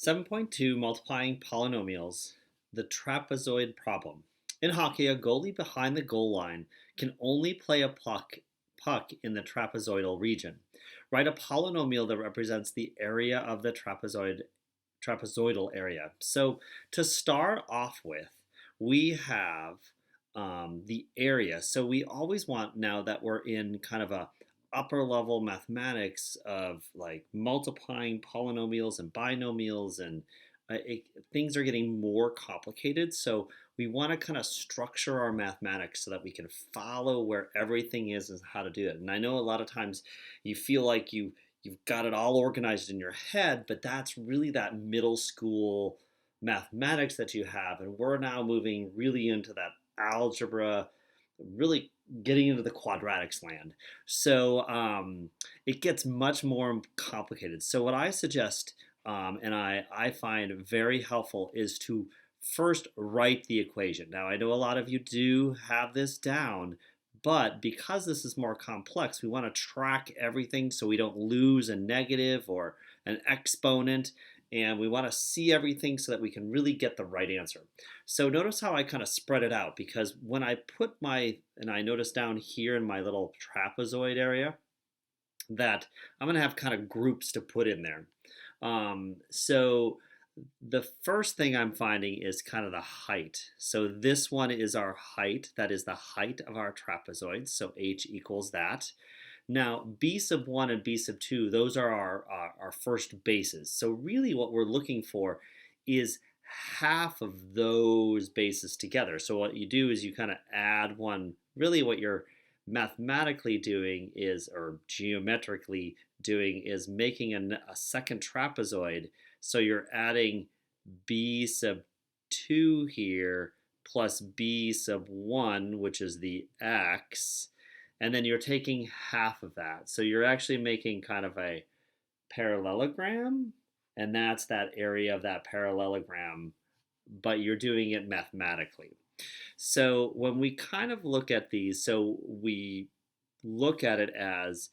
7.2 Multiplying Polynomials, the Trapezoid Problem. In hockey, a goalie behind the goal line can only play a puck in the trapezoidal region. Write a polynomial that represents the area of the trapezoidal area. So to start off with, we have the area. So we always want, now that we're in kind of a upper level mathematics of like multiplying polynomials and binomials, and things are getting more complicated. So we want to kind of structure our mathematics so that we can follow where everything is and how to do it. And I know a lot of times you feel like you've got it all organized in your head, but that's really that middle school mathematics that you have. And we're now moving really into that algebra, really getting into the quadratics land. So it gets much more complicated. So what I suggest, and I find very helpful, is to first write the equation. Now I know a lot of you do have this down, but because this is more complex, we want to track everything so we don't lose a negative or an exponent, and we want to see everything so that we can really get the right answer. So notice how I kind of spread it out, because when I put and I notice down here in my little trapezoid area that I'm going to have kind of groups to put in there. So the first thing I'm finding is kind of the height. So this one is our height. That is the height of our trapezoid. So h equals that. Now, b sub 1 and b sub 2, those are our first bases. So really what we're looking for is half of those bases together. So what you do is you kind of add one. Really what you're mathematically doing is, or geometrically doing, is making a second trapezoid. So you're adding b sub 2 here plus b sub 1, which is the x, and then you're taking half of that. So you're actually making kind of a parallelogram, and that's that area of that parallelogram, but you're doing it mathematically. So when we kind of look at these, so we look at it as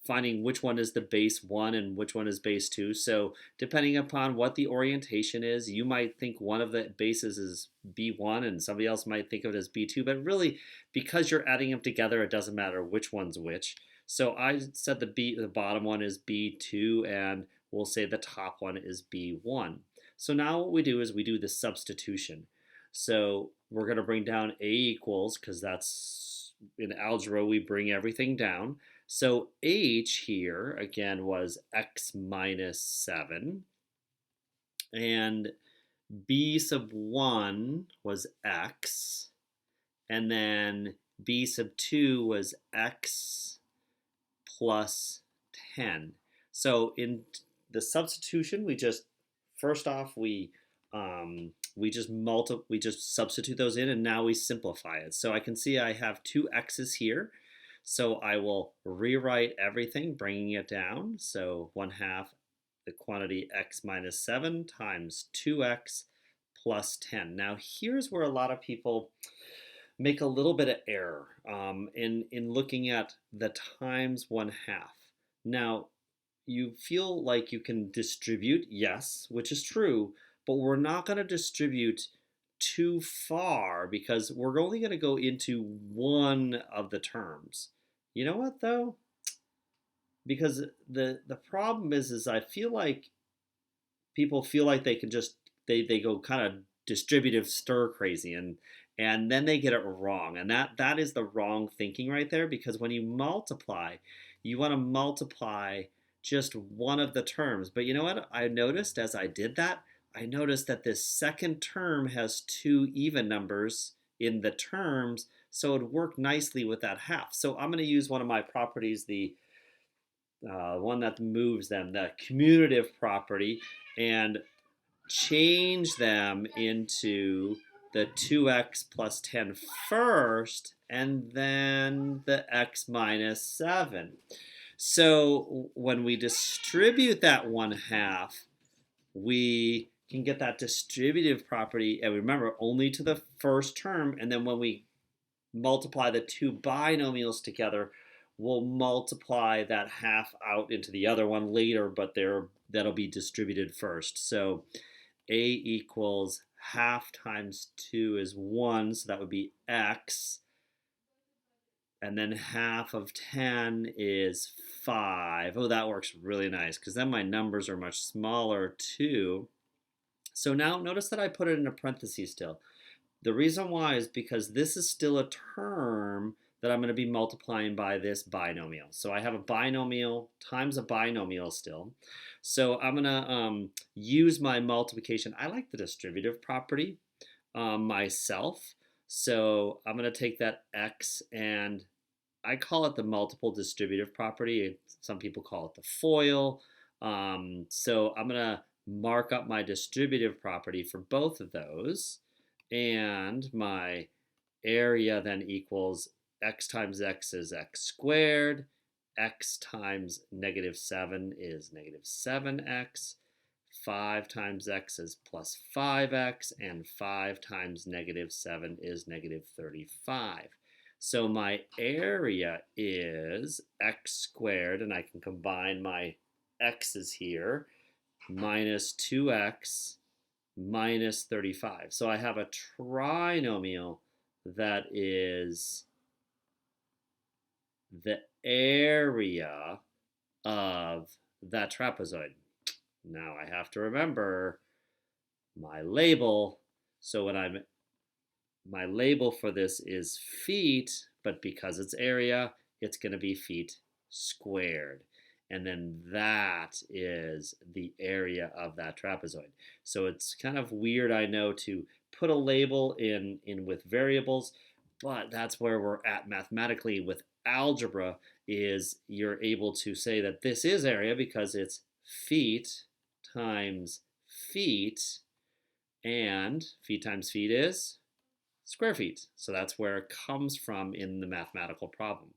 finding which one is the base 1 and which one is base 2. So depending upon what the orientation is, you might think one of the bases is B1 and somebody else might think of it as B2, but really because you're adding them together, it doesn't matter which one's which. So I said the bottom one is B2, and we'll say the top one is B1. So now what we do is we do the substitution. So we're going to bring down A equals, because that's in algebra we bring everything down. So h here, again, was x minus 7. And b sub 1 was x. And then b sub 2 was x plus 10. So in the substitution, we just, first off, we just substitute those in, and now we simplify it. So I can see I have two x's here. So I will rewrite everything, bringing it down. So 1/2 the quantity x minus 7 times 2x plus 10. Now here's where a lot of people make a little bit of error in looking at the times 1/2. Now you feel like you can distribute, yes, which is true, but we're not going to distribute too far because we're only going to go into one of the terms. You know what though? Because the problem is I feel like people feel like they can just they go kind of distributive stir crazy, and then they get it wrong, and that is the wrong thinking right there, because when you multiply, you want to multiply just one of the terms. But you know what I noticed as I did that? I noticed that this second term has two even numbers in the terms, so it would work nicely with that half. So I'm going to use one of my properties, the one that moves them, the commutative property, and change them into the 2x plus 10 first, and then the x minus 7. So when we distribute that 1/2, we can get that distributive property, and remember, only to the first term, and then when we multiply the two binomials together, we'll multiply that half out into the other one later, but that'll be distributed first. So a equals half times 2 is 1, so that would be x. And then half of 10 is 5. Oh, that works really nice because then my numbers are much smaller too. So now notice that I put it in a parenthesis still. The reason why is because this is still a term that I'm going to be multiplying by this binomial. So I have a binomial times a binomial still. So I'm going to use my multiplication. I like the distributive property myself. So I'm going to take that x, and I call it the multiple distributive property. Some people call it the FOIL. So I'm going to mark up my distributive property for both of those. And my area then equals x times x is x squared. X times -7 is -7x. 5 times x is plus 5x. And 5 times -7 is -35. So my area is x squared, and I can combine my x's here, minus 2x minus 35. So I have a trinomial that is the area of that trapezoid. Now I have to remember my label. So my label for this is feet, but because it's area, it's going to be feet squared. And then that is the area of that trapezoid. So it's kind of weird, I know, to put a label in with variables, but that's where we're at mathematically with algebra, is you're able to say that this is area because it's feet times feet, and feet times feet is square feet. So that's where it comes from in the mathematical problem.